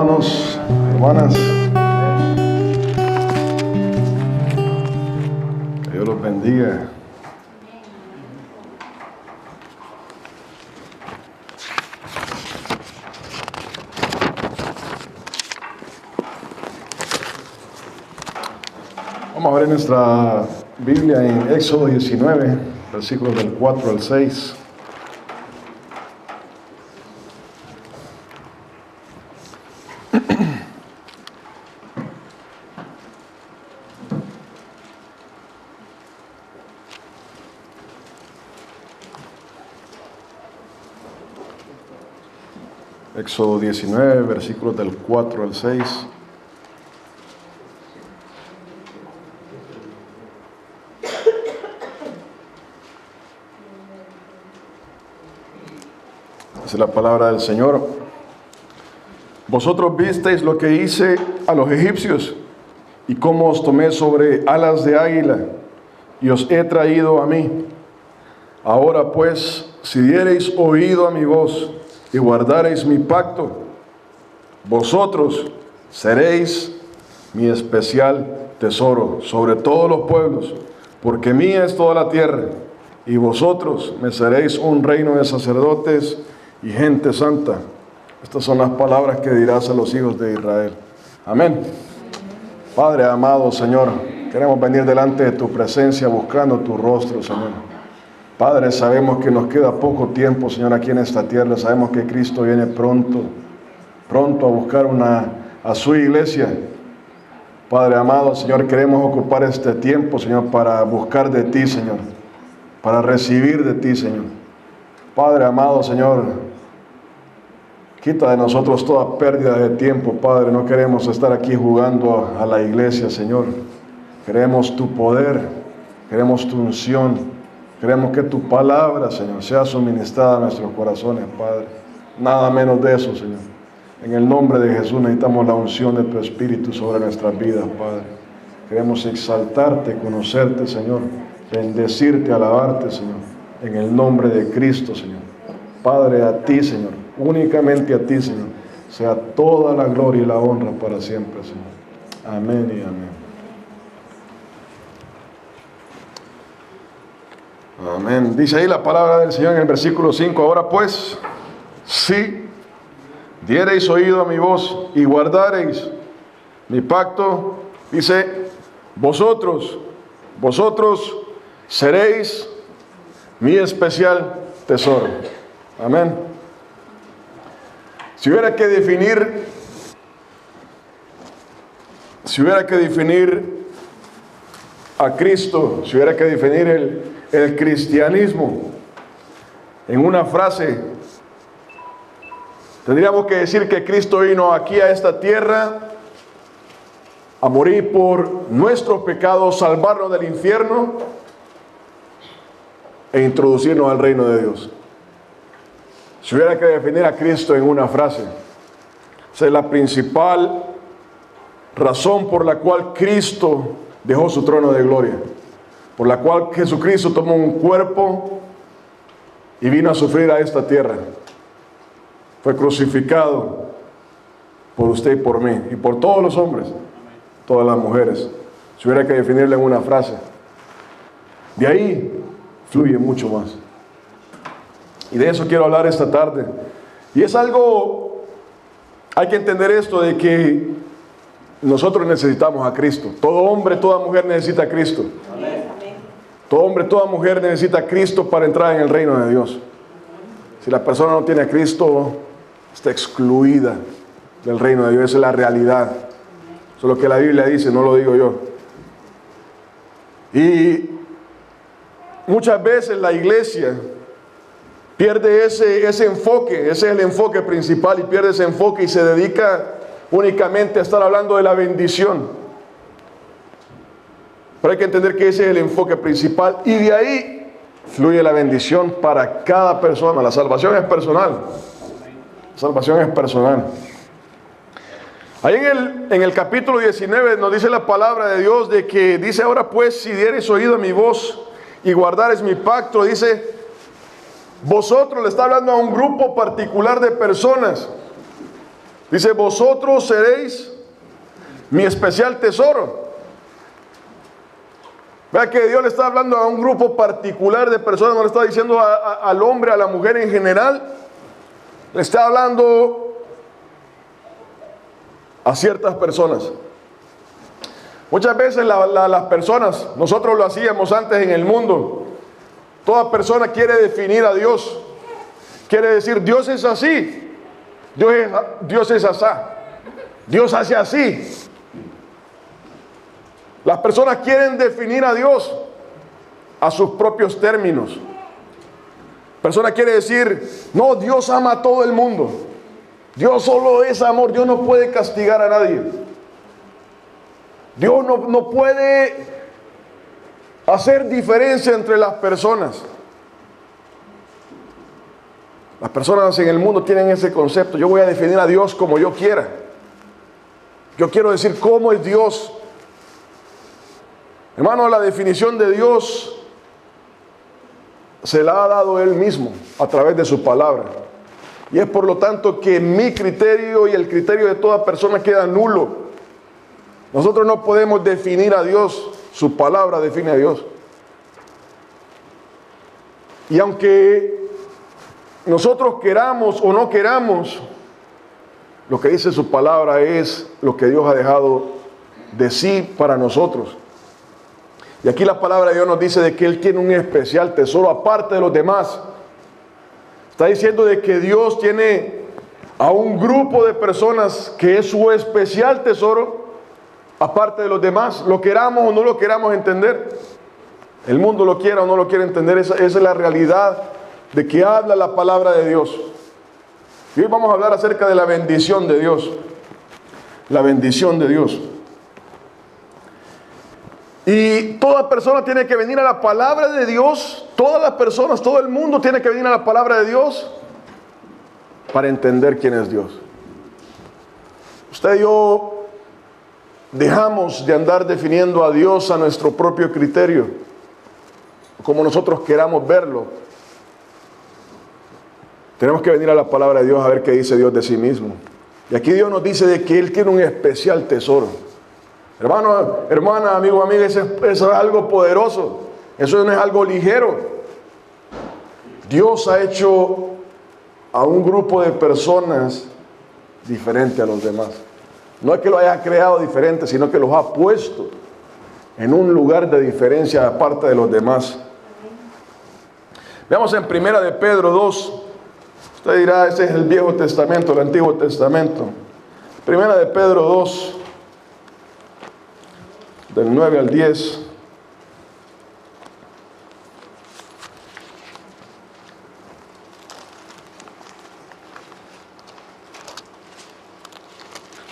hermanos, hermanas. Que Dios los bendiga. Vamos a ver en nuestra Biblia en Éxodo 19, versículos del 4 al 6. Éxodo 19, versículos del 4 al 6. Dice la palabra del Señor: Vosotros visteis lo que hice a los egipcios, y cómo os tomé sobre alas de águila, y os he traído a mí. Ahora pues, si diereis oído a mi voz, y guardareis mi pacto, vosotros seréis mi especial tesoro sobre todos los pueblos, porque mía es toda la tierra, y vosotros me seréis un reino de sacerdotes y gente santa. Estas son las palabras que dirás a los hijos de Israel. Amén. Padre amado, Señor, queremos venir delante de tu presencia buscando tu rostro, Señor. Padre, sabemos que nos queda poco tiempo, Señor, aquí en esta tierra. Sabemos que Cristo viene pronto a buscar a su iglesia. Padre amado, Señor, queremos ocupar este tiempo, Señor, para buscar de ti, Señor, para recibir de ti, Señor. Padre amado, Señor, quita de nosotros toda pérdida de tiempo, Padre. No queremos estar aquí jugando a la iglesia, Señor. Queremos tu poder, queremos tu unción. Queremos que tu palabra, Señor, sea suministrada a nuestros corazones, Padre. Nada menos de eso, Señor. En el nombre de Jesús necesitamos la unción de tu Espíritu sobre nuestras vidas, Padre. Queremos exaltarte, conocerte, Señor. Bendecirte, alabarte, Señor. En el nombre de Cristo, Señor. Padre, a ti, Señor. Únicamente a ti, Señor. Sea toda la gloria y la honra para siempre, Señor. Amén y amén. Amén. Dice ahí la palabra del Señor en el versículo 5. Ahora pues, si diereis oído a mi voz y guardareis mi pacto, dice, vosotros seréis mi especial tesoro. Amén. Si hubiera que definir a Cristo, si hubiera que definir el cristianismo en una frase, tendríamos que decir que Cristo vino aquí a esta tierra a morir por nuestros pecados, salvarnos del infierno e introducirnos al reino de Dios. Si hubiera que definir a Cristo en una frase, esa es la principal razón por la cual Cristo dejó su trono de gloria, por la cual Jesucristo tomó un cuerpo y vino a sufrir a esta tierra. Fue crucificado por usted y por mí, y por todos los hombres, todas las mujeres. Si hubiera que definirle en una frase, de ahí fluye mucho más. Y de eso quiero hablar esta tarde. Y es algo, hay que entender esto de que nosotros necesitamos a Cristo. Todo hombre, toda mujer necesita a Cristo. Amén. Todo hombre, toda mujer necesita a Cristo para entrar en el reino de Dios. Si la persona no tiene a Cristo, está excluida del reino de Dios. Esa es la realidad. Eso es lo que la Biblia dice, no lo digo yo. Y muchas veces la iglesia pierde ese enfoque. Ese es el enfoque principal, y pierde ese enfoque y se dedica únicamente a estar hablando de la bendición. Pero hay que entender que ese es el enfoque principal, y de ahí fluye la bendición para cada persona. La salvación es personal. La salvación es personal. Ahí en el capítulo 19 nos dice la palabra de Dios de que dice: ahora pues, si diereis oído a mi voz y guardareis mi pacto, dice, vosotros, le está hablando a un grupo particular de personas. Dice, vosotros seréis mi especial tesoro. Vea que Dios le está hablando a un grupo particular de personas, no le está diciendo al hombre, a la mujer en general. Le está hablando a ciertas personas. Muchas veces las personas, nosotros lo hacíamos antes en el mundo. Toda persona quiere definir a Dios. Quiere decir, Dios es así. Dios es asá. Dios hace así. Las personas quieren definir a Dios a sus propios términos. Persona quiere decir, no, Dios ama a todo el mundo. Dios solo es amor. Dios no puede castigar a nadie. Dios no puede hacer diferencia entre las personas. Las personas en el mundo tienen ese concepto. Yo voy a definir a Dios como yo quiera. Yo quiero decir cómo es Dios. Hermano, la definición de Dios se la ha dado Él mismo a través de su palabra. Y es por lo tanto que mi criterio y el criterio de toda persona queda nulo. Nosotros no podemos definir a Dios. Su palabra define a Dios. Y aunque nosotros queramos o no queramos, lo que dice su palabra es lo que Dios ha dejado de sí para nosotros. Y aquí la palabra de Dios nos dice de que Él tiene un especial tesoro aparte de los demás. Está diciendo de que Dios tiene a un grupo de personas que es su especial tesoro aparte de los demás. Lo queramos o no lo queramos entender. El mundo lo quiera o no lo quiera entender. Esa es la realidad de que habla la palabra de Dios. Y hoy vamos a hablar acerca de la bendición de Dios. La bendición de Dios. Y toda persona tiene que venir a la palabra de Dios. Todas las personas, todo el mundo tiene que venir a la palabra de Dios para entender quién es Dios. Usted y yo dejamos de andar definiendo a Dios a nuestro propio criterio, como nosotros queramos verlo. Tenemos que venir a la palabra de Dios a ver qué dice Dios de sí mismo. Y aquí Dios nos dice de que Él tiene un especial tesoro. Hermano, hermana, amigo, amiga, eso es algo poderoso. Eso no es algo ligero. Dios ha hecho a un grupo de personas diferente a los demás. No es que lo haya creado diferente, sino que los ha puesto en un lugar de diferencia aparte de los demás. Veamos en Primera de Pedro 2. Usted dirá, ese es el Viejo Testamento, el Antiguo Testamento. Primera de Pedro 2. Del 9 al 10.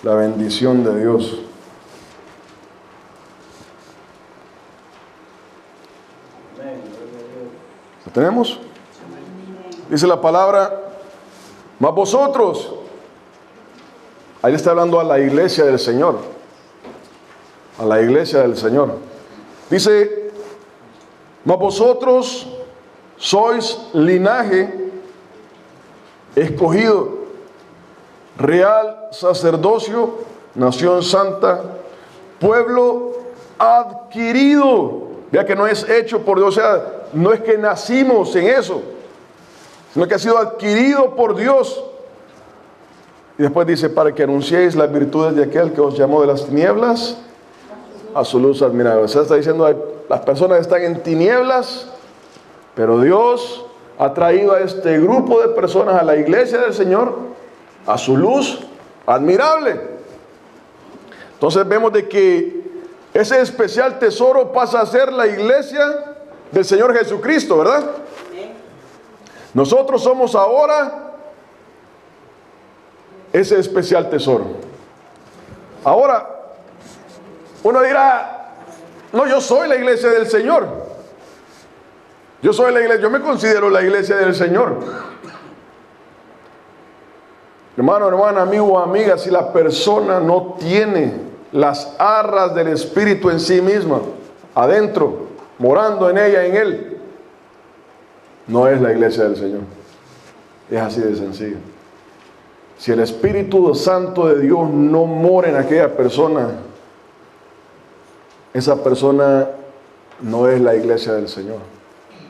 La bendición de Dios. ¿Lo tenemos? Dice la palabra, mas vosotros, ahí está hablando a la iglesia del Señor. A la iglesia del Señor. Dice, mas vosotros sois linaje escogido, real sacerdocio, nación santa, pueblo adquirido. Vea que no es hecho por Dios, o sea, no es que nacimos en eso, sino que ha sido adquirido por Dios. Y después dice, para que anunciéis las virtudes de aquel que os llamó de las tinieblas a su luz admirable. O sea, está diciendo, las personas están en tinieblas, pero Dios ha traído a este grupo de personas a la iglesia del Señor, a su luz admirable. Entonces vemos de que ese especial tesoro pasa a ser la iglesia del Señor Jesucristo, ¿verdad? Nosotros somos ahora ese especial tesoro. Ahora, uno dirá, no, yo soy la iglesia del Señor. Yo soy la iglesia, yo me considero la iglesia del Señor. Hermano, hermana, amigo, amiga, si la persona no tiene las arras del Espíritu en sí misma, adentro, morando en ella, en él, no es la iglesia del Señor. Es así de sencillo. si el Espíritu Santo de Dios no mora en aquella persona, esa persona no es la iglesia del Señor.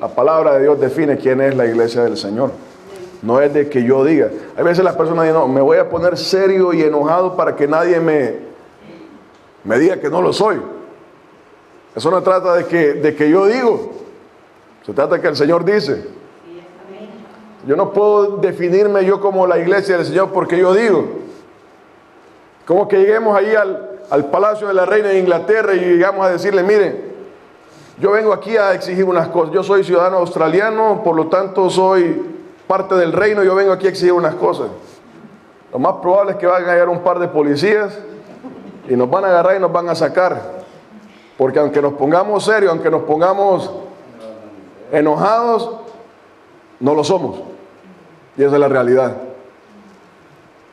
La palabra de Dios define quién es la iglesia del Señor. No es de que yo diga. Hay veces las personas dicen, no, me voy a poner serio y enojado para que nadie me diga que no lo soy. Eso no trata de que yo digo. Se trata de que el Señor dice. Yo no puedo definirme yo como la iglesia del Señor porque yo digo. Como que lleguemos ahí al Palacio de la Reina de Inglaterra y llegamos a decirle, miren, yo vengo aquí a exigir unas cosas. Yo soy ciudadano australiano, por lo tanto soy parte del reino, yo vengo aquí a exigir unas cosas. Lo más probable es que van a llegar un par de policías y nos van a agarrar y nos van a sacar. Porque aunque nos pongamos serios, aunque nos pongamos enojados, no lo somos. Y esa es la realidad.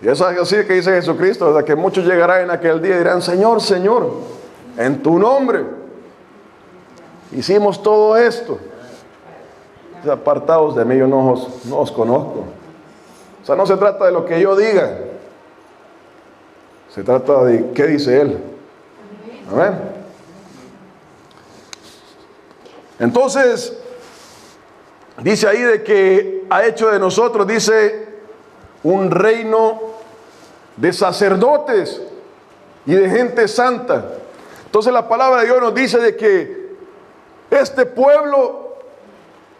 Y eso es así que dice Jesucristo, hasta que muchos llegarán en aquel día y dirán, Señor, Señor, en tu nombre hicimos todo esto. Apartados de mí, yo no os conozco. O sea, no se trata de lo que yo diga, se trata de qué dice Él. Amén. Entonces, dice ahí de que ha hecho de nosotros, dice, un reino de sacerdotes y de gente santa. Entonces la palabra de Dios nos dice de que este pueblo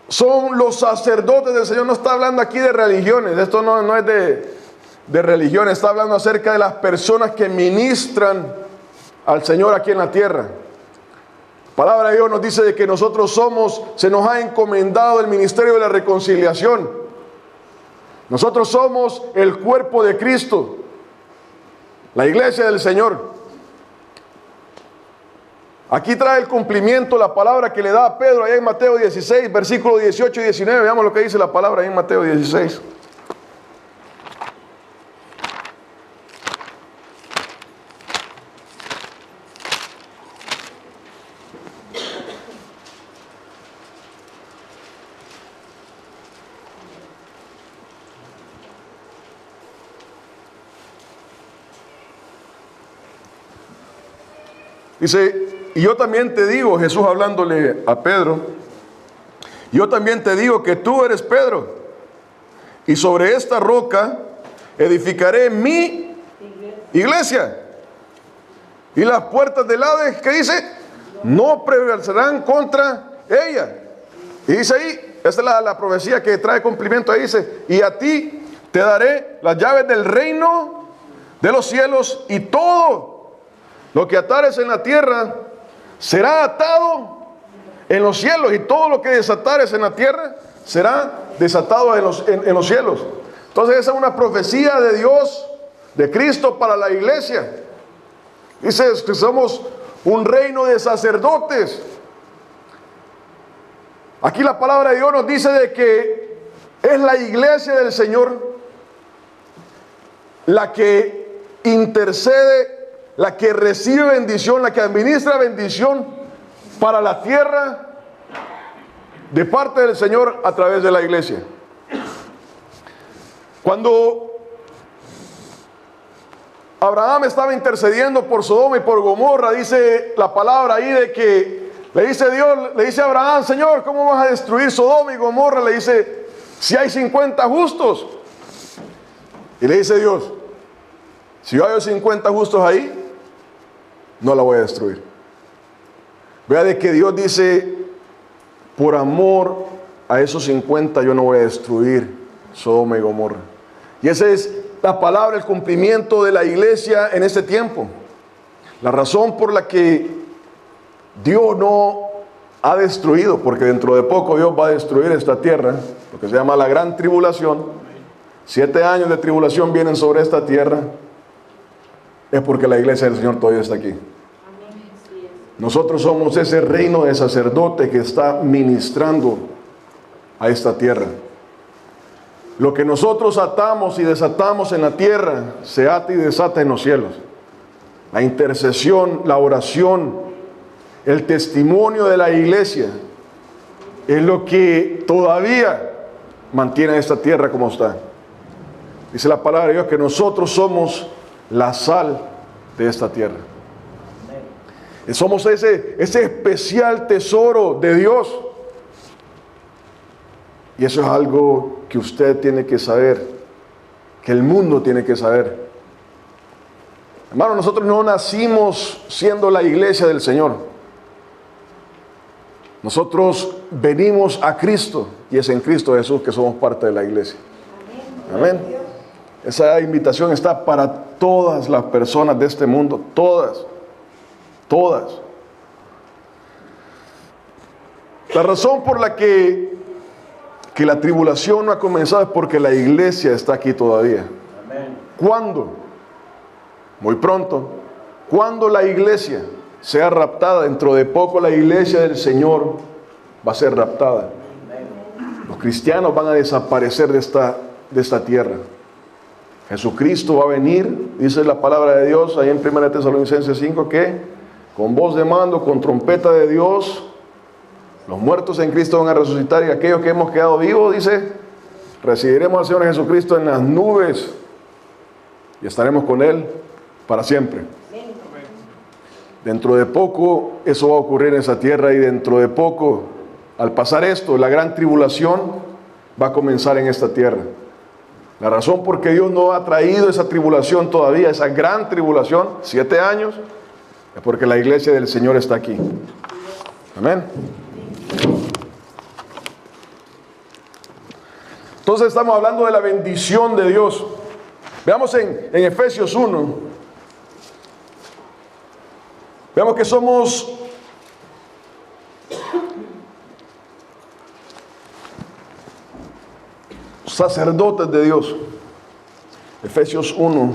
son los sacerdotes del Señor. No está hablando aquí de religiones, esto no es de religión, está hablando acerca de las personas que ministran al Señor aquí en la tierra. La palabra de Dios nos dice de que nosotros se nos ha encomendado el ministerio de la reconciliación. Nosotros somos el cuerpo de Cristo, la iglesia del Señor. Aquí trae el cumplimiento la palabra que le da a Pedro allá en Mateo 16, versículos 18 y 19. Veamos lo que dice la palabra ahí en Mateo 16. Dice, y yo también te digo, Jesús hablándole a Pedro, yo también te digo que tú eres Pedro, y sobre esta roca edificaré mi iglesia, y las puertas del Hades, ¿qué dice? No prevalecerán contra ella. Y dice ahí, esta es la profecía que trae cumplimiento, ahí dice, y a ti te daré las llaves del reino de los cielos, y todo lo que atares en la tierra será atado en los cielos, y todo lo que desatares en la tierra será desatado en los cielos. Entonces esa es una profecía de Dios, de Cristo para la iglesia. Dice que somos un reino de sacerdotes. Aquí la palabra de Dios nos dice de que es la iglesia del Señor la que intercede, la que recibe bendición, la que administra bendición para la tierra de parte del Señor a través de la iglesia. Cuando Abraham estaba intercediendo por Sodoma y por Gomorra, dice la palabra ahí de que le dice Dios, le dice a Abraham, Señor, ¿cómo vas a destruir Sodoma y Gomorra? Le dice, si hay 50 justos. Y le dice Dios, si yo hay 50 justos ahí, no la voy a destruir. Vea de que Dios dice, por amor a esos 50 yo no voy a destruir Sodoma y Gomorra. Y esa es la palabra, el cumplimiento de la iglesia en este tiempo. La razón por la que Dios no ha destruido, porque dentro de poco Dios va a destruir esta tierra, lo que se llama la gran tribulación. 7 años de tribulación vienen sobre esta tierra. Es porque la iglesia del Señor todavía está aquí. Nosotros somos ese reino de sacerdote que está ministrando a esta tierra. Lo que nosotros atamos y desatamos en la tierra, se ata y desata en los cielos. La intercesión, la oración, el testimonio de la iglesia es lo que todavía mantiene esta tierra como está. Dice la palabra de Dios que nosotros somos la sal de esta tierra. Somos ese especial tesoro de Dios. Y eso es algo que usted tiene que saber, que el mundo tiene que saber. Hermano, nosotros no nacimos siendo la iglesia del Señor. Nosotros venimos a Cristo y es en Cristo Jesús que somos parte de la iglesia. Amén. Esa invitación está para todas las personas de este mundo, todas. La razón por la que la tribulación no ha comenzado es porque la iglesia está aquí todavía. ¿Cuándo? Muy pronto. Cuando la iglesia sea raptada, dentro de poco la iglesia del Señor va a ser raptada. Los cristianos van a desaparecer de esta tierra. Jesucristo va a venir, dice la palabra de Dios ahí en 1 Tesalonicenses 5, que con voz de mando, con trompeta de Dios, los muertos en Cristo van a resucitar y aquellos que hemos quedado vivos, dice, recibiremos al Señor Jesucristo en las nubes y estaremos con Él para siempre. Dentro de poco eso va a ocurrir en esa tierra y dentro de poco, al pasar esto, la gran tribulación va a comenzar en esta tierra. La razón por qué Dios no ha traído esa tribulación todavía, esa gran tribulación, 7 años, es porque la iglesia del Señor está aquí. Amén. Entonces estamos hablando de la bendición de Dios. Veamos en Efesios 1. Veamos que somos sacerdotes de Dios. Efesios 1,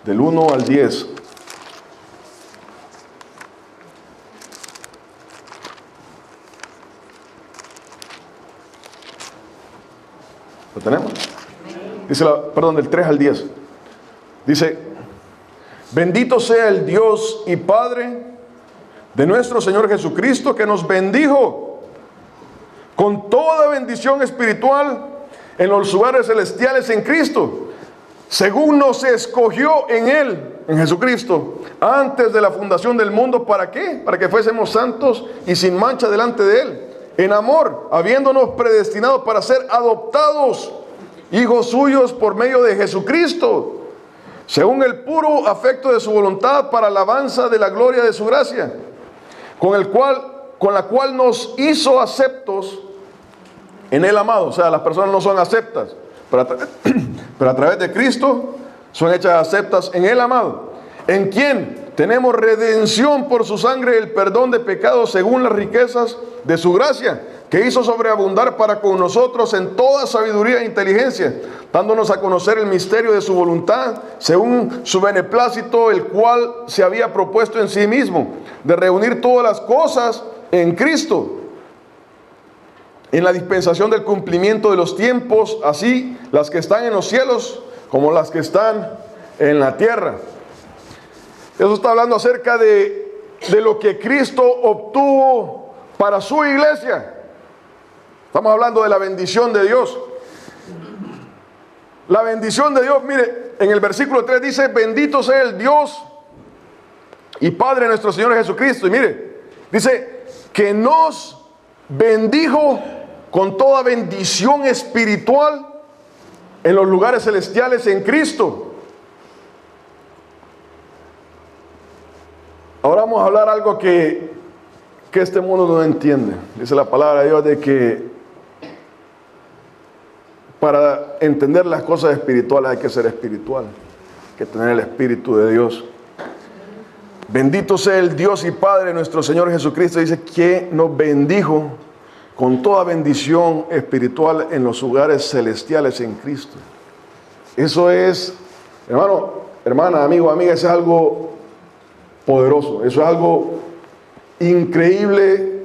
del 1 al 10. ¿Lo tenemos? Dice, del 3 al 10. Dice, bendito sea el Dios y Padre de nuestro Señor Jesucristo, que nos bendijo con toda bendición espiritual en los lugares celestiales en Cristo, según nos escogió en Él, en Jesucristo, antes de la fundación del mundo. ¿Para qué? Para que fuésemos santos y sin mancha delante de Él, en amor, habiéndonos predestinado para ser adoptados hijos suyos por medio de Jesucristo, según el puro afecto de su voluntad, para alabanza de la gloria de su gracia, con la cual nos hizo aceptos en el amado. O sea, las personas no son aceptas, pero a través de Cristo son hechas aceptas en el amado, en quien tenemos redención por su sangre, el perdón de pecados según las riquezas de su gracia, que hizo sobreabundar para con nosotros en toda sabiduría e inteligencia, dándonos a conocer el misterio de su voluntad, según su beneplácito, el cual se había propuesto en sí mismo, de reunir todas las cosas en Cristo, en la dispensación del cumplimiento de los tiempos, así las que están en los cielos como las que están en la tierra. Eso está hablando acerca de lo que Cristo obtuvo para su iglesia. Estamos hablando de la bendición de Dios. La bendición de Dios, mire, en el versículo 3 dice, bendito sea el Dios y Padre de nuestro Señor Jesucristo. Y mire, dice que nos bendijo con toda bendición espiritual en los lugares celestiales en Cristo. Ahora vamos a hablar algo que este mundo no entiende. Dice la palabra de Dios de que para entender las cosas espirituales hay que ser espiritual, hay que tener el Espíritu de Dios. Bendito sea el Dios y Padre de nuestro Señor Jesucristo, dice que nos bendijo con toda bendición espiritual en los lugares celestiales en Cristo. Eso es, hermano, hermana, amigo, amiga, eso es algo poderoso, eso es algo increíble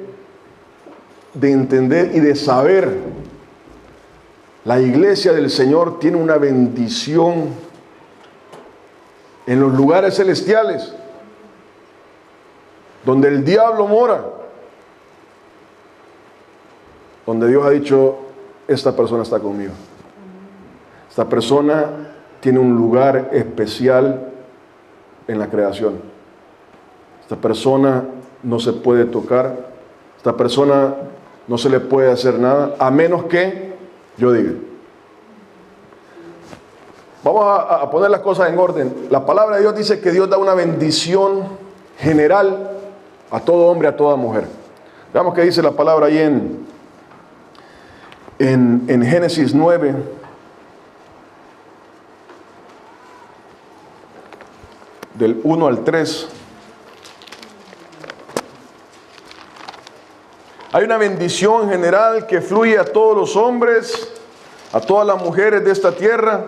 de entender y de saber. La iglesia del Señor tiene una bendición en los lugares celestiales, donde el diablo mora, donde Dios ha dicho, esta persona está conmigo. Esta persona tiene un lugar especial en la creación. Esta persona no se puede tocar. Esta persona no se le puede hacer nada, a menos que yo diga. Vamos a poner las cosas en orden. La palabra de Dios dice que Dios da una bendición general a todo hombre, a toda mujer. Veamos qué dice la palabra ahí en Génesis 9. Del 1 al 3. Hay una bendición general que fluye a todos los hombres, a todas las mujeres de esta tierra.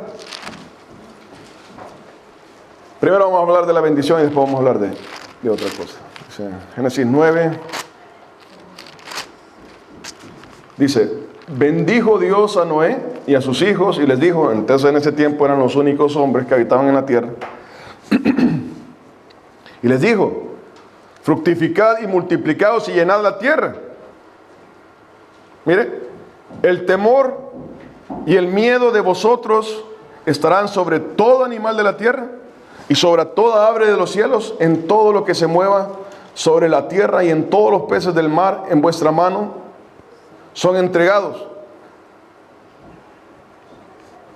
Primero vamos a hablar de la bendición y después vamos a hablar de otra cosa. O sea, Génesis 9. Dice, bendijo Dios a Noé y a sus hijos y les dijo, entonces en ese tiempo eran los únicos hombres que habitaban en la tierra. Y les dijo, fructificad y multiplicaos y llenad la tierra. Mire, el temor y el miedo de vosotros estarán sobre todo animal de la tierra y sobre toda ave de los cielos, en todo lo que se mueva sobre la tierra y en todos los peces del mar en vuestra mano son entregados.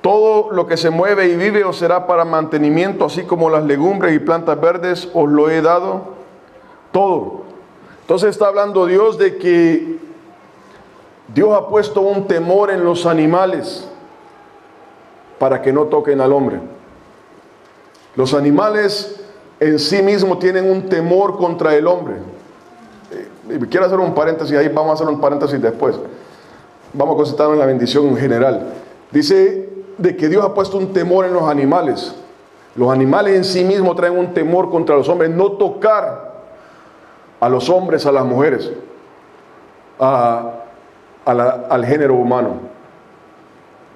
Todo lo que se mueve y vive os será para mantenimiento, así como las legumbres y plantas verdes os lo he dado todo. Entonces está hablando Dios de que Dios ha puesto un temor en los animales para que no toquen al hombre. Los animales en sí mismos tienen un temor contra el hombre. Quiero hacer un paréntesis ahí, vamos a hacer un paréntesis después. Vamos a concentrarnos en la bendición en general. Dice de que Dios ha puesto un temor en los animales. Los animales en sí mismos traen un temor contra los hombres. No tocar a los hombres, a las mujeres, al género humano.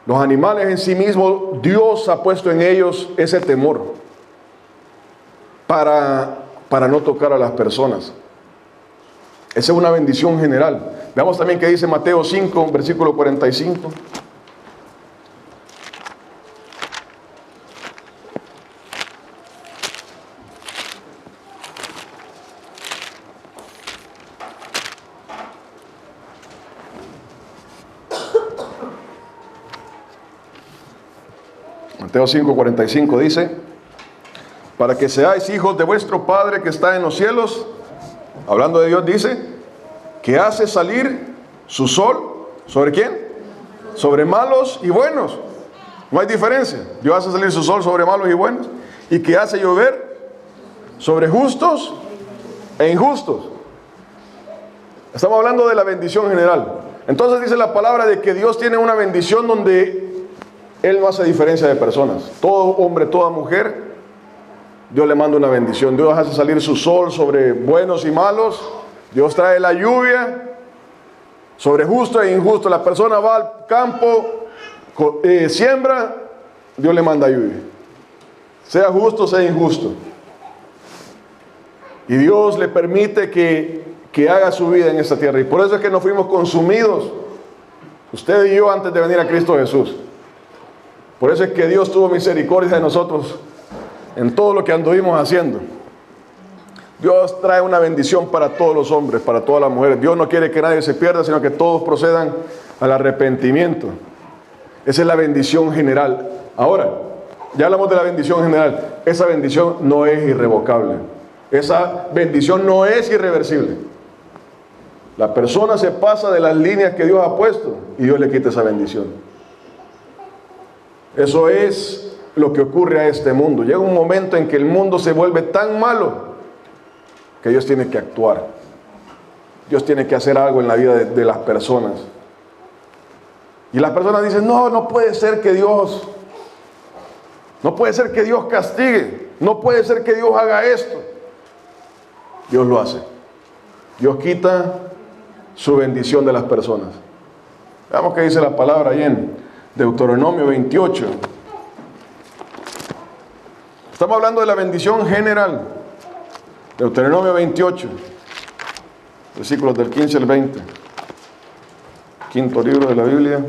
Los animales en sí mismos, Dios ha puesto en ellos ese temor para no tocar a las personas. Esa es una bendición general. Veamos también qué dice Mateo 5, versículo 45. Mateo 5, 45 dice, para que seáis hijos de vuestro Padre que está en los cielos, hablando de Dios, dice, que hace salir su sol, ¿sobre quién? Sobre malos y buenos. No hay diferencia. Dios hace salir su sol sobre malos y buenos, y que hace llover sobre justos e injustos. Estamos hablando de la bendición general. Entonces dice la palabra de que Dios tiene una bendición donde Él no hace diferencia de personas. Todo hombre, toda mujer, Dios le manda una bendición. Dios hace salir su sol sobre buenos y malos. Dios trae la lluvia sobre justo e injusto. La persona va al campo, siembra, Dios le manda lluvia. Sea justo, sea injusto. Y Dios le permite que haga su vida en esta tierra. Y por eso es que nos fuimos consumidos, usted y yo, antes de venir a Cristo Jesús. Por eso es que Dios tuvo misericordia de nosotros en todo lo que anduvimos haciendo. Dios trae una bendición para todos los hombres, para todas las mujeres. Dios no quiere que nadie se pierda, sino que todos procedan al arrepentimiento. Esa es la bendición general. Ahora, ya hablamos de la bendición general. Esa bendición no es irrevocable. Esa bendición no es irreversible. La persona se pasa de las líneas que Dios ha puesto y Dios le quita esa bendición. Eso es lo que ocurre a este mundo. Llega un momento en que el mundo se vuelve tan malo que Dios tiene que actuar. Dios tiene que hacer algo en la vida de las personas. Y las personas dicen, no puede ser que Dios castigue. No puede ser que Dios haga esto. Dios lo hace. Dios quita su bendición de las personas. Veamos qué dice la palabra ahí en Deuteronomio 28. Estamos hablando de la bendición general. Deuteronomio 28, versículos del 15 al 20. Quinto libro de la Biblia.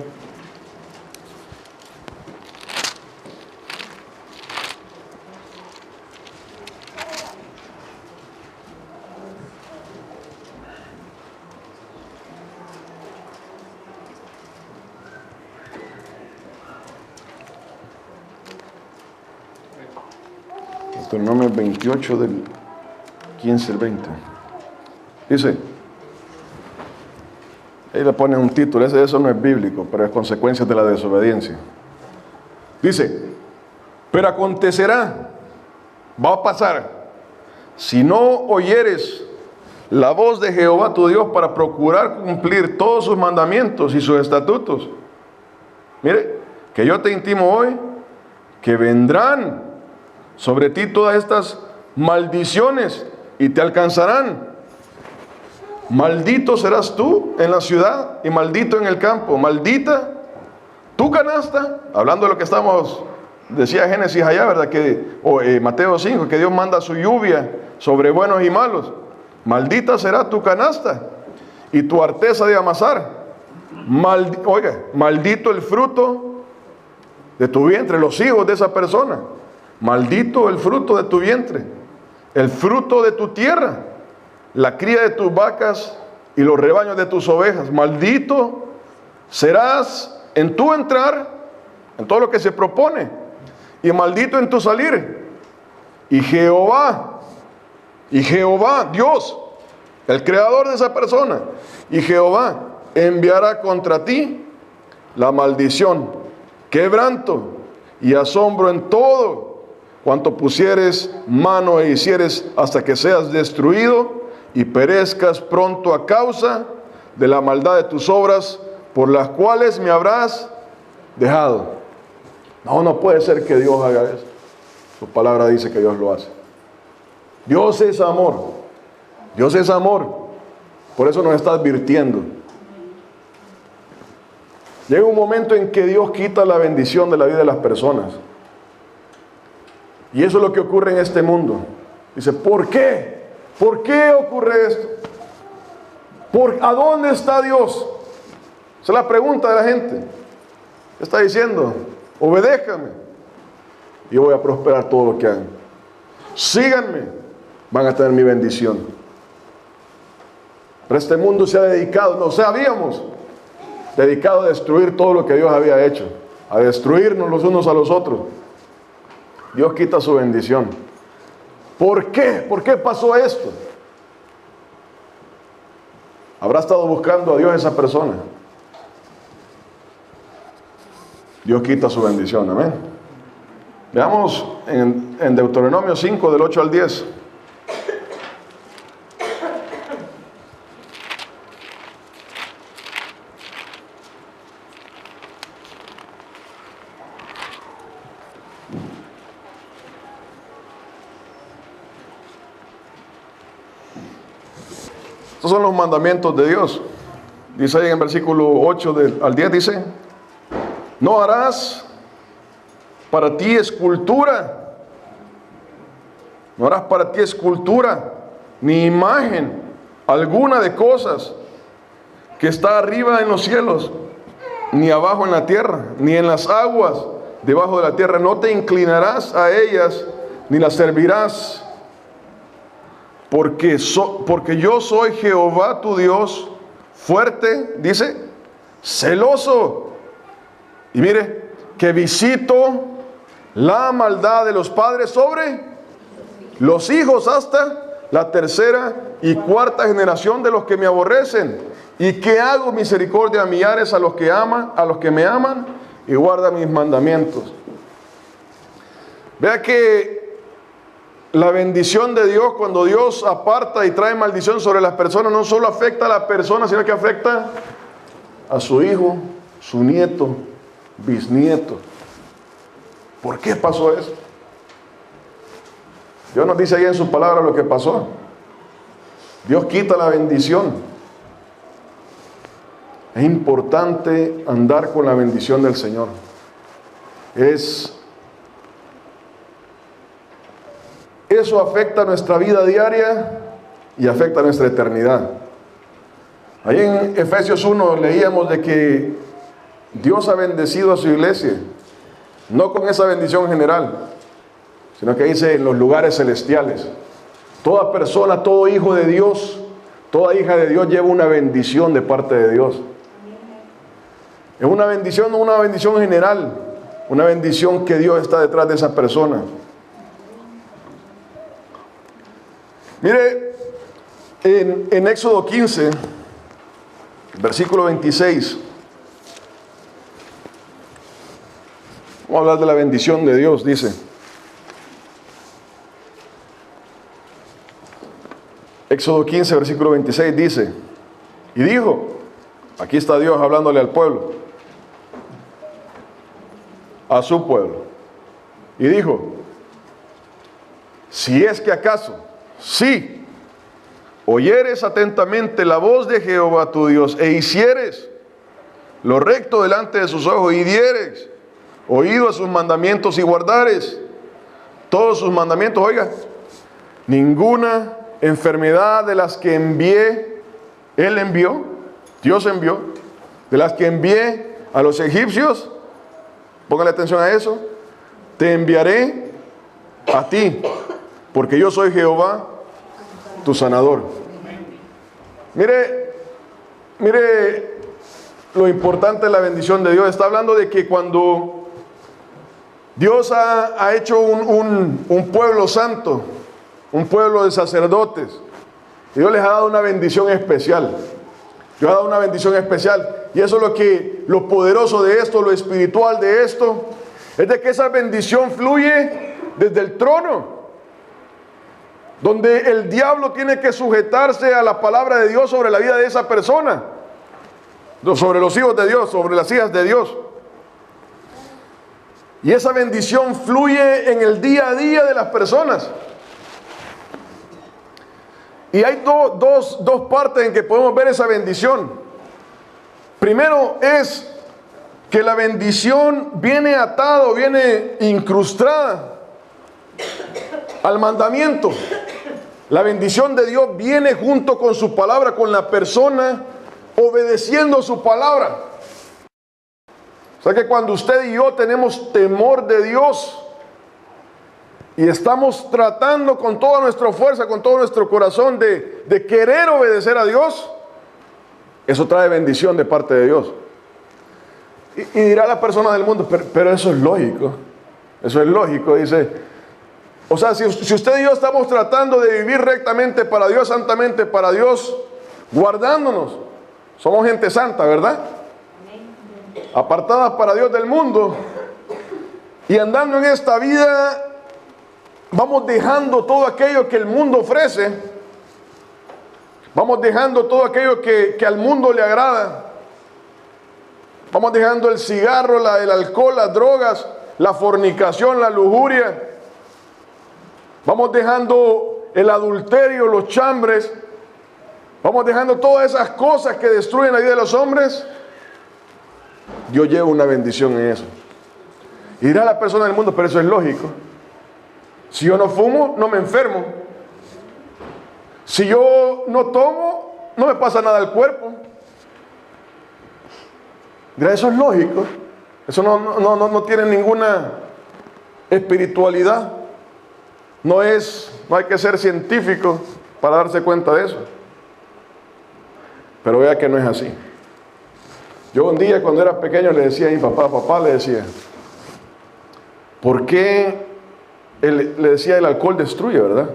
Deuteronomio 28 del 15 al 20. Dice, ahí le ponen un título, eso no es bíblico, pero es consecuencia de la desobediencia. Dice, pero acontecerá, va a pasar, si no oyeres la voz de Jehová tu Dios para procurar cumplir todos sus mandamientos y sus estatutos. Mire, que yo te intimo hoy, que vendrán sobre ti todas estas maldiciones y te alcanzarán. Maldito serás tú en la ciudad y maldito en el campo. Maldita tu canasta, hablando de lo que decía Génesis allá, ¿verdad? Mateo 5, que Dios manda su lluvia sobre buenos y malos. Maldita será tu canasta y tu arteza de amasar. Maldito el fruto de tu vientre, los hijos de esa persona. Maldito el fruto de tu vientre, el fruto de tu tierra, la cría de tus vacas y los rebaños de tus ovejas. Maldito serás en tu entrar, en todo lo que se propone, y maldito en tu salir. Y Jehová, Dios, el creador de esa persona, y Jehová enviará contra ti la maldición, quebranto y asombro en todo cuanto pusieres mano e hicieres, hasta que seas destruido y perezcas pronto a causa de la maldad de tus obras, por las cuales me habrás dejado. No puede ser que Dios haga eso. Su palabra dice que Dios lo hace. Dios es amor. Dios es amor. Por eso nos está advirtiendo. Llega un momento en que Dios quita la bendición de la vida de las personas. Y eso es lo que ocurre en este mundo. Dice, ¿por qué? ¿Por qué ocurre esto? ¿A dónde está Dios? Esa es la pregunta de la gente. Está diciendo, obedéjame y yo voy a prosperar todo lo que hagan. Síganme, van a tener mi bendición. Pero este mundo se ha dedicado dedicado a destruir todo lo que Dios había hecho, a destruirnos los unos a los otros. Dios quita su bendición. ¿Por qué? ¿Por qué pasó esto? ¿Habrá estado buscando a Dios esa persona? Dios quita su bendición, amén. Veamos en Deuteronomio 5, del 8 al 10. Estos son los mandamientos de Dios. Dice ahí en el versículo 8 al 10, dice, no harás para ti escultura, no harás para ti escultura, ni imagen alguna de cosas que está arriba en los cielos, ni abajo en la tierra, ni en las aguas debajo de la tierra. No te inclinarás a ellas, ni las servirás. Porque yo soy Jehová tu Dios, fuerte, dice, celoso. Y mire, que visito la maldad de los padres sobre los hijos hasta la tercera y cuarta generación de los que me aborrecen. Y que hago misericordia a millares a los que me aman y guardan mis mandamientos. Vea que la bendición de Dios, cuando Dios aparta y trae maldición sobre las personas, no solo afecta a la persona, sino que afecta a su hijo, su nieto, bisnieto. ¿Por qué pasó eso? Dios nos dice ahí en su palabra lo que pasó. Dios quita la bendición. Es importante andar con la bendición del Señor. Eso afecta nuestra vida diaria y afecta nuestra eternidad. Ahí en Efesios 1 leíamos de que Dios ha bendecido a su iglesia, no con esa bendición general, sino que dice en los lugares celestiales. Toda persona, todo hijo de Dios, toda hija de Dios lleva una bendición de parte de Dios. Es una bendición, no una bendición general, una bendición que Dios está detrás de esa persona. Mire, en Éxodo 15, versículo 26, vamos a hablar de la bendición de Dios, dice. Éxodo 15, versículo 26 dice, y dijo, aquí está Dios hablándole al pueblo, a su pueblo, y dijo, si es que acaso, si oyeres atentamente la voz de Jehová tu Dios, e hicieres lo recto delante de sus ojos, y dieres oído a sus mandamientos y guardares todos sus mandamientos, oiga, ninguna enfermedad de las que envié, Él envió, Dios envió, de las que envié a los egipcios, póngale atención a eso, te enviaré a ti, porque yo soy Jehová, tu sanador. Mire lo importante de la bendición de Dios. Está hablando de que cuando Dios ha hecho un pueblo santo, un pueblo de sacerdotes, Dios les ha dado una bendición especial. Dios ha dado una bendición especial. Y eso es lo poderoso de esto, lo espiritual de esto, es de que esa bendición fluye desde el trono, donde el diablo tiene que sujetarse a la palabra de Dios sobre la vida de esa persona, sobre los hijos de Dios, sobre las hijas de Dios. Y esa bendición fluye en el día a día de las personas. Y hay dos partes en que podemos ver esa bendición. Primero es que la bendición viene atado, viene incrustada al mandamiento. La bendición de Dios viene junto con su palabra, con la persona obedeciendo su palabra. O sea que cuando usted y yo tenemos temor de Dios y estamos tratando con toda nuestra fuerza, con todo nuestro corazón de querer obedecer a Dios, eso trae bendición de parte de Dios. Y dirá la persona del mundo, pero eso es lógico. Eso es lógico, dice. O sea, si usted y yo estamos tratando de vivir rectamente para Dios, santamente para Dios, guardándonos, somos gente santa, ¿verdad? Apartadas para Dios del mundo, y andando en esta vida, vamos dejando todo aquello que el mundo ofrece, vamos dejando todo aquello que al mundo le agrada, vamos dejando el cigarro, el alcohol, las drogas, la fornicación, la lujuria, vamos dejando el adulterio, los chambres, vamos dejando todas esas cosas que destruyen la vida de los hombres. Yo llevo una bendición en eso. Y dirá la persona del mundo, pero eso es lógico. Si yo no fumo, no me enfermo. Si yo no tomo, no me pasa nada al cuerpo. Dirá, eso es lógico. Eso no tiene ninguna espiritualidad. No hay que ser científico para darse cuenta de eso. Pero vea que no es así. Yo un día cuando era pequeño le decía a mi papá le decía, ¿por qué le decía el alcohol destruye, verdad?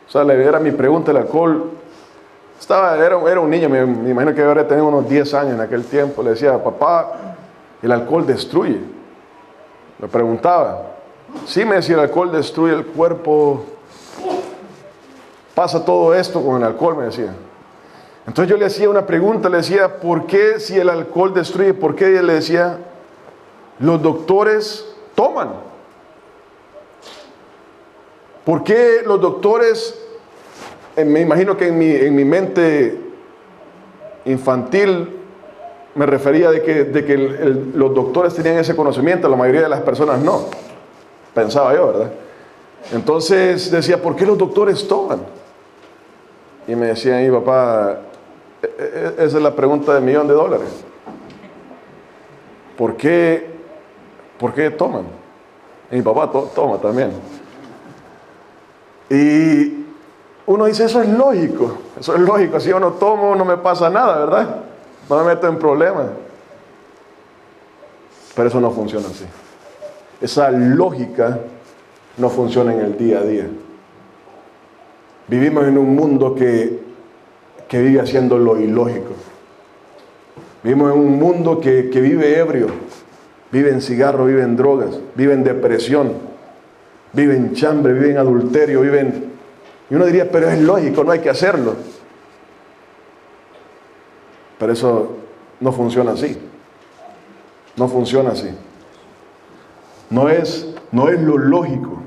O sea, era mi pregunta, el alcohol, era un niño, me imagino que habría tenido unos 10 años en aquel tiempo, le decía, papá, el alcohol destruye. Le preguntaba, sí, me decía, el alcohol destruye el cuerpo, pasa todo esto con el alcohol, me decía. Entonces yo le hacía una pregunta, le decía, ¿por qué si el alcohol destruye? ¿Por qué? Le decía, los doctores toman. ¿Por qué los doctores, me imagino que en mi mente infantil me refería de que los doctores tenían ese conocimiento, la mayoría de las personas no, pensaba yo, ¿verdad? Entonces decía, ¿por qué los doctores toman? Y me decía mi papá, esa es la pregunta de $1.000.000. ¿Por qué toman? Y mi papá toma también. Y uno dice, eso es lógico, si yo no tomo no me pasa nada, ¿verdad? No me meto en problemas. Pero eso no funciona así. Esa lógica no funciona en el día a día. Vivimos en un mundo que vive haciendo lo ilógico. Vivimos en un mundo que vive ebrio, vive en cigarro, vive en drogas, vive en depresión, vive en chambre, vive en adulterio, Y uno diría, pero es lógico, no hay que hacerlo. Pero eso no funciona así. No funciona así. No es lo lógico.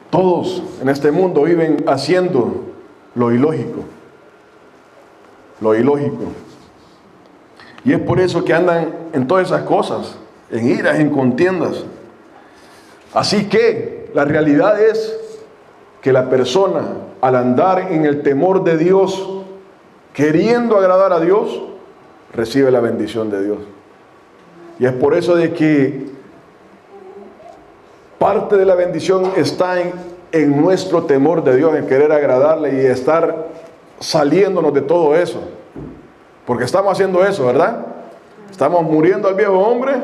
Todos en este mundo viven haciendo lo ilógico. Lo ilógico. Y es por eso que andan en todas esas cosas, en iras, en contiendas. Así que la realidad es que la persona, al andar en el temor de Dios, queriendo agradar a Dios, recibe la bendición de Dios. Y es por eso de que parte de la bendición está en nuestro temor de Dios, en querer agradarle y estar saliéndonos de todo eso. Porque estamos haciendo eso, ¿verdad? Estamos muriendo al viejo hombre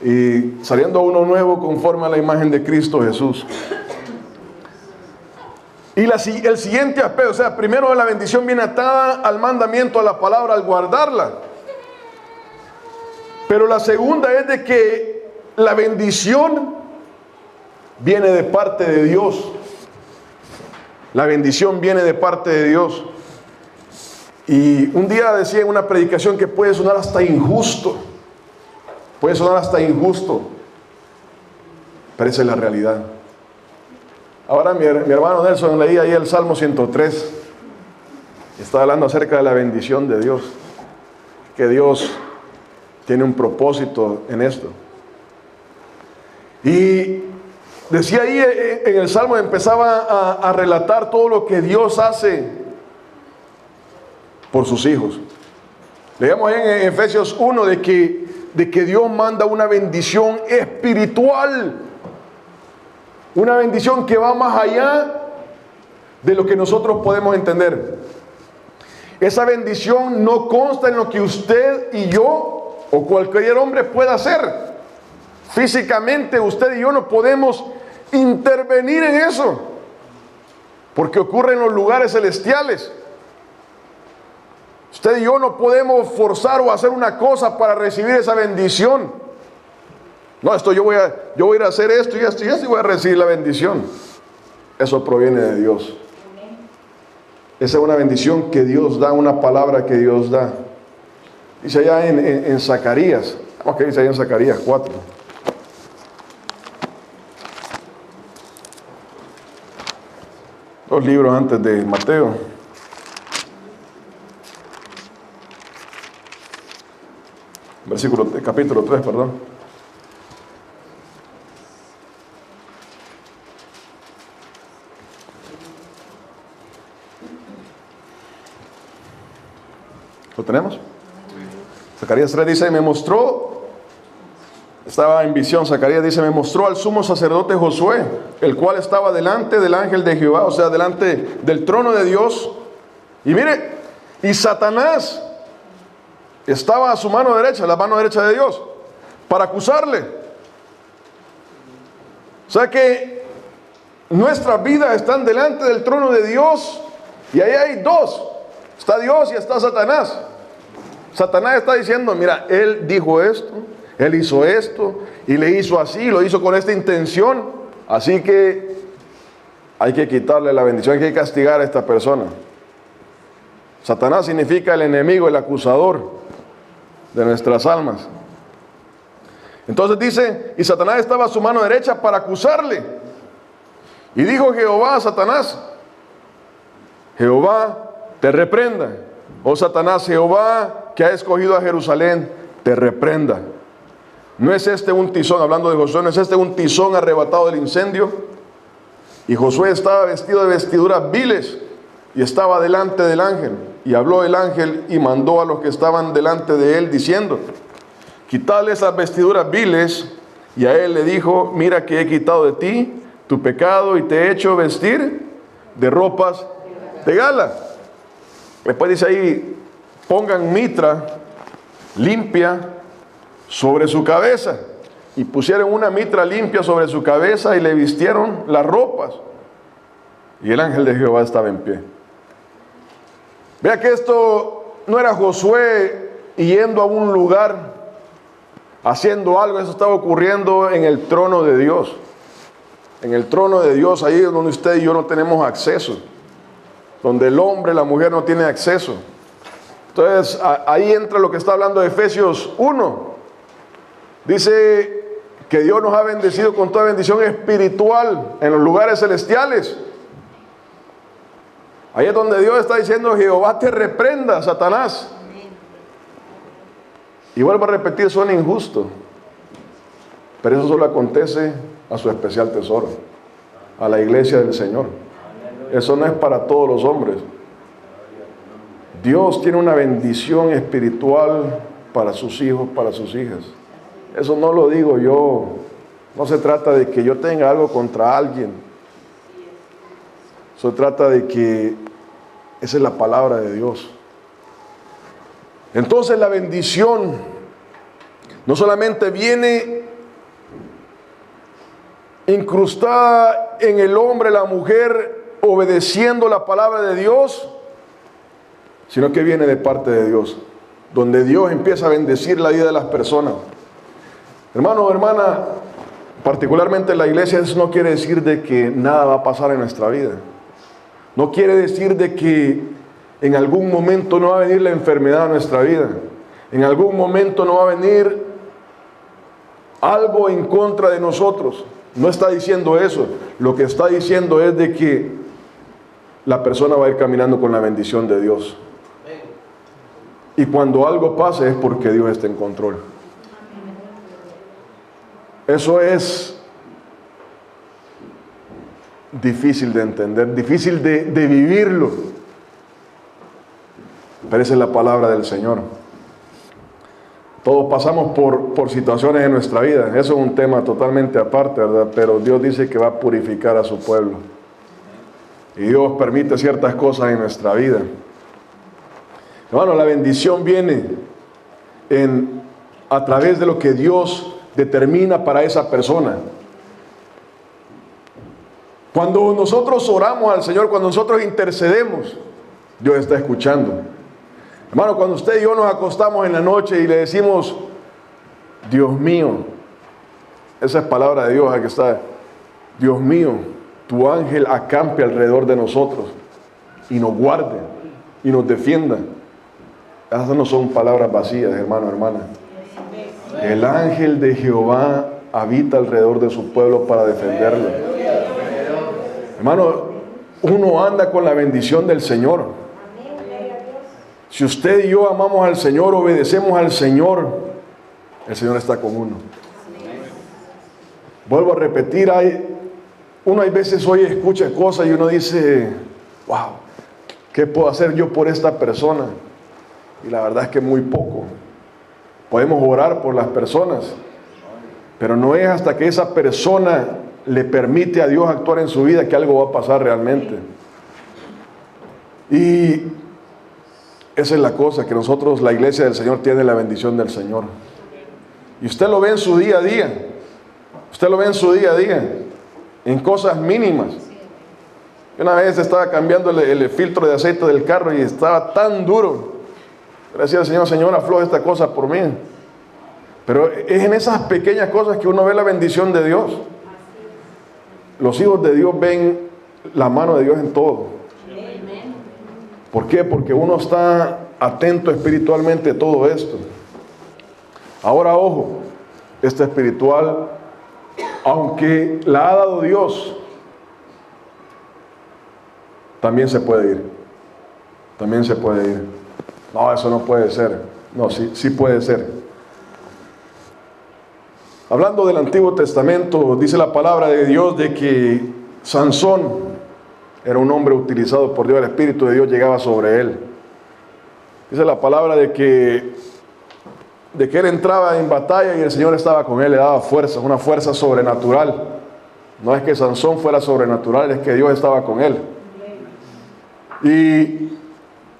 y saliendo uno nuevo conforme a la imagen de Cristo Jesús. Y el siguiente aspecto, o sea, primero la bendición viene atada al mandamiento, a la palabra, al guardarla. Pero la segunda es de que la bendición viene de parte de Dios. La bendición viene de parte de Dios. Y un día decía en una predicación que puede sonar hasta injusto. Puede sonar hasta injusto. Pero esa es la realidad. Ahora mi hermano Nelson leía ahí el Salmo 103. Está hablando acerca de la bendición de Dios. Que Dios tiene un propósito en esto. Y decía ahí en el Salmo, empezaba a relatar todo lo que Dios hace por sus hijos. Leíamos en Efesios 1 de que Dios manda una bendición espiritual. Una bendición que va más allá de lo que nosotros podemos entender. Esa bendición no consta en lo que usted y yo o cualquier hombre pueda hacer. Físicamente usted y yo no podemos intervenir en eso, porque ocurre en los lugares celestiales. Usted y yo no podemos forzar o hacer una cosa para recibir esa bendición. No, yo voy a ir a hacer esto y esto y esto y voy a recibir la bendición. Eso proviene de Dios. Esa es una bendición que Dios da, una palabra que Dios da. Dice allá en Zacarías. Vamos, que dice allá en Zacarías 4. Dos libros antes de Mateo. Capítulo 3, perdón. ¿Lo tenemos? Zacarías 3 dice, me mostró, estaba en visión, Zacarías dice, me mostró al sumo sacerdote Josué, el cual estaba delante del ángel de Jehová, o sea, delante del trono de Dios. Y mire, y Satanás estaba a su mano derecha, la mano derecha de Dios, para acusarle. O sea que nuestras vidas están delante del trono de Dios, y ahí hay dos, está Dios y está Satanás. Satanás está diciendo, mira, él dijo esto, él hizo esto, y le hizo así, lo hizo con esta intención, así que hay que quitarle la bendición, hay que castigar a esta persona. Satanás significa el enemigo, el acusador de nuestras almas. Entonces dice, y Satanás estaba a su mano derecha para acusarle. Y dijo Jehová a Satanás, Jehová te reprenda. Oh Satanás, Jehová que ha escogido a Jerusalén, te reprenda. ¿No es este un tizón, hablando de Josué, no es este un tizón arrebatado del incendio? Y Josué estaba vestido de vestiduras viles y estaba delante del ángel. Y habló el ángel y mandó a los que estaban delante de él diciendo, quitadle esas vestiduras viles. Y a él le dijo, mira que he quitado de ti tu pecado y te he hecho vestir de ropas de gala. Después dice ahí, pongan mitra limpia sobre su cabeza y pusieron una mitra limpia sobre su cabeza y le vistieron las ropas. Y el ángel de Jehová estaba en pie. Vea que esto no era Josué yendo a un lugar, haciendo algo. Eso estaba ocurriendo en el trono de Dios. En el trono de Dios, ahí es donde usted y yo no tenemos acceso. Donde el hombre, la mujer no tiene acceso. Entonces, ahí entra lo que está hablando de Efesios 1. Dice que Dios nos ha bendecido con toda bendición espiritual en los lugares celestiales. Ahí es donde Dios está diciendo: Jehová te reprenda, Satanás. Y vuelvo a repetir, suena injusto, pero eso solo acontece a su especial tesoro, a la iglesia del Señor. Eso no es para todos los hombres. Dios tiene una bendición espiritual para sus hijos, para sus hijas. Eso no lo digo yo. No se trata de que yo tenga algo contra alguien. Se trata de que esa es la palabra de Dios. Entonces la bendición no solamente viene incrustada en el hombre, la mujer, obedeciendo la palabra de Dios, sino que viene de parte de Dios, donde Dios empieza a bendecir la vida de las personas. Hermano o hermana, particularmente en la iglesia, eso no quiere decir de que nada va a pasar en nuestra vida. No quiere decir de que en algún momento no va a venir la enfermedad a nuestra vida. En algún momento no va a venir algo en contra de nosotros. No está diciendo eso. Lo que está diciendo es de que la persona va a ir caminando con la bendición de Dios. Y cuando algo pase es porque Dios está en control. Eso es difícil de entender, difícil de vivirlo. Pero esa es la palabra del Señor. Todos pasamos por situaciones en nuestra vida. Eso es un tema totalmente aparte, ¿verdad? Pero Dios dice que va a purificar a su pueblo. Y Dios permite ciertas cosas en nuestra vida. Hermano, la bendición viene a través de lo que Dios determina para esa persona. Cuando nosotros oramos al Señor, cuando nosotros intercedemos, Dios está escuchando. Hermano, cuando usted y yo nos acostamos en la noche y le decimos: Dios mío, esa es palabra de Dios, aquí está: Dios mío, tu ángel acampe alrededor de nosotros y nos guarde y nos defienda. Esas no son palabras vacías, hermano, hermana. El ángel de Jehová habita alrededor de su pueblo para defenderlo. Hermano, uno anda con la bendición del Señor. Si usted y yo amamos al Señor, obedecemos al Señor, el Señor está con uno. Vuelvo a repetir, uno hay veces hoy escucha cosas y uno dice: wow, ¿qué puedo hacer yo por esta persona? Y la verdad es que muy poco. Podemos orar por las personas, pero no es hasta que esa persona le permite a Dios actuar en su vida que algo va a pasar realmente. Y esa es la cosa, que nosotros, la iglesia del Señor, tiene la bendición del Señor. Y usted lo ve en su día a día. Usted lo ve en su día a día, en cosas mínimas. Una vez estaba cambiando el filtro de aceite del carro y estaba tan duro. Gracias al Señor: Señor, afloja esta cosa por mí. Pero es en esas pequeñas cosas que uno ve la bendición de Dios. Los hijos de Dios ven la mano de Dios en todo. ¿Por qué? Porque uno está atento espiritualmente a todo esto. Ahora, ojo, esta espiritual, aunque la ha dado Dios, también se puede ir. También se puede ir. No, eso no puede ser. No, sí puede ser. Hablando del Antiguo Testamento, dice la palabra de Dios de que Sansón era un hombre utilizado por Dios. El Espíritu de Dios llegaba sobre él. Dice la palabra de que él entraba en batalla y el Señor estaba con él, le daba fuerza, una fuerza sobrenatural. No es que Sansón fuera sobrenatural, es que Dios estaba con él. Y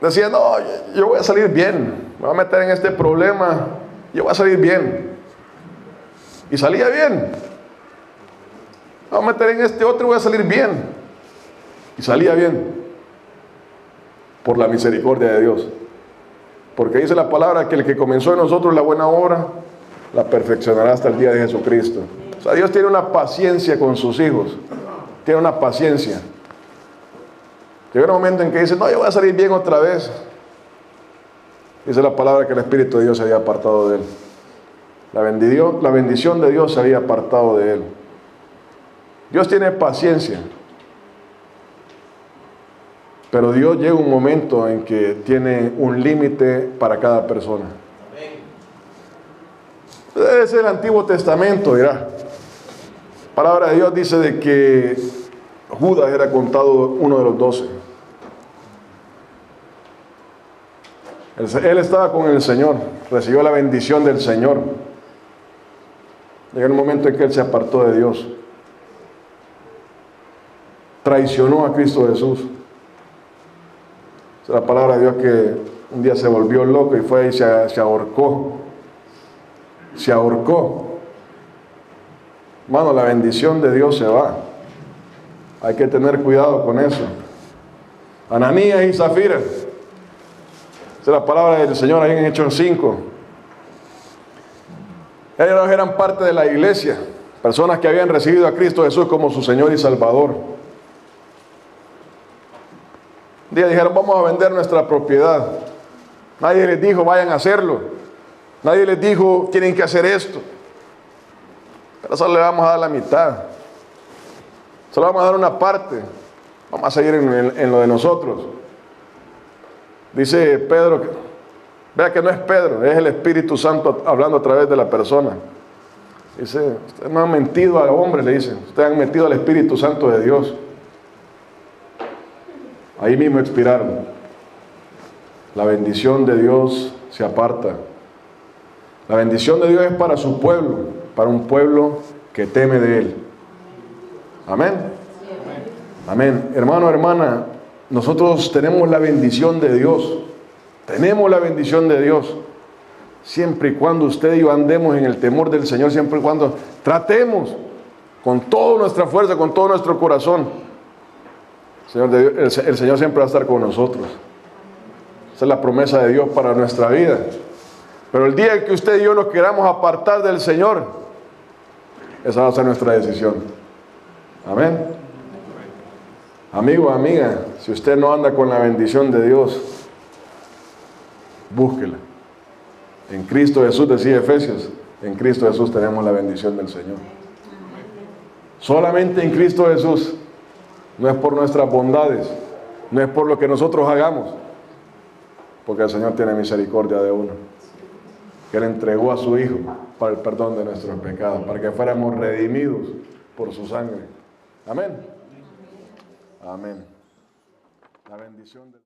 decía: no, yo voy a salir bien, me voy a meter en este problema, yo voy a salir bien. Y salía bien. Vamos a meter en este otro y voy a salir bien. Y salía bien. Por la misericordia de Dios. Porque dice la palabra que el que comenzó en nosotros la buena obra, la perfeccionará hasta el día de Jesucristo. O sea, Dios tiene una paciencia con sus hijos. Tiene una paciencia. Llega un momento en que dice, no, yo voy a salir bien otra vez. Dice la palabra que el Espíritu de Dios se había apartado de él. La bendición de Dios se había apartado de él. Dios tiene paciencia. Pero Dios llega un momento en que tiene un límite para cada persona. Ese es el Antiguo Testamento, dirá. La palabra de Dios dice de que Judas era contado uno de los 12. Él estaba con el Señor, recibió la bendición del Señor. Llegó un momento en que él se apartó de Dios. Traicionó a Cristo Jesús. Es la palabra de Dios que un día se volvió loco y fue y se ahorcó. Se ahorcó. Hermano, la bendición de Dios se va. Hay que tener cuidado con eso. Ananías y Zafira. Esa es la palabra del Señor ahí en Hechos 5. Ellos eran parte de la iglesia. Personas que habían recibido a Cristo Jesús como su Señor y Salvador. Un día dijeron, vamos a vender nuestra propiedad. Nadie les dijo, vayan a hacerlo. Nadie les dijo, tienen que hacer esto. Pero solo le vamos a dar la mitad. Solo vamos a dar una parte. Vamos a seguir en lo de nosotros. Dice Pedro, vea que no es Pedro, es el Espíritu Santo hablando a través de la persona. Dice, ustedes no han mentido al hombre, le dice. Ustedes han mentido al Espíritu Santo de Dios. Ahí mismo expiraron. La bendición de Dios se aparta. La bendición de Dios es para su pueblo, para un pueblo que teme de Él. Amén. Amén. Hermano, hermana, nosotros tenemos la bendición de Dios. Tenemos la bendición de Dios. Siempre y cuando usted y yo andemos en el temor del Señor, siempre y cuando tratemos con toda nuestra fuerza, con todo nuestro corazón. El Señor siempre va a estar con nosotros. Esa es la promesa de Dios para nuestra vida. Pero el día en que usted y yo nos queramos apartar del Señor, esa va a ser nuestra decisión. Amén. Amigo, amiga, si usted no anda con la bendición de Dios, búsquela. En Cristo Jesús, decía Efesios, en Cristo Jesús tenemos la bendición del Señor. Solamente en Cristo Jesús. No es por nuestras bondades, no es por lo que nosotros hagamos, porque el Señor tiene misericordia de uno, que Él entregó a su Hijo para el perdón de nuestros pecados, para que fuéramos redimidos por su sangre. Amén. Amén. La bendición de